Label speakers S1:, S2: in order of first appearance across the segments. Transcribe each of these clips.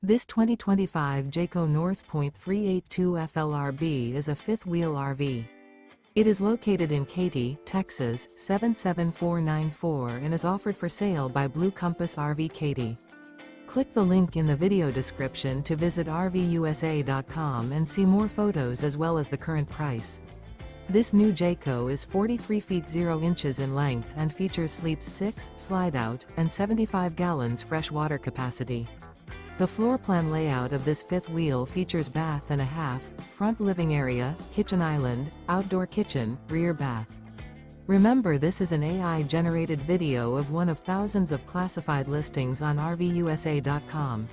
S1: This 2025 Jayco North Point 382 FLRB is a fifth-wheel RV. It is located in Katy, Texas, 77494 and is offered for sale by Blue Compass RV Katy. Click the link in the video description to visit RVUSA.com and see more photos as well as the current price. This new Jayco is 43 feet 0 inches in length and features sleeps 6, slide-out, and 75 gallons fresh water capacity. The floor plan layout of this fifth wheel features bath and a half, front living area, kitchen island, outdoor kitchen, rear bath. Remember, this is an AI-generated video of one of thousands of classified listings on RVUSA.com.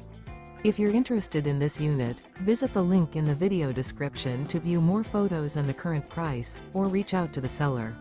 S1: If you're interested in this unit, visit the link in the video description to view more photos and the current price, or reach out to the seller.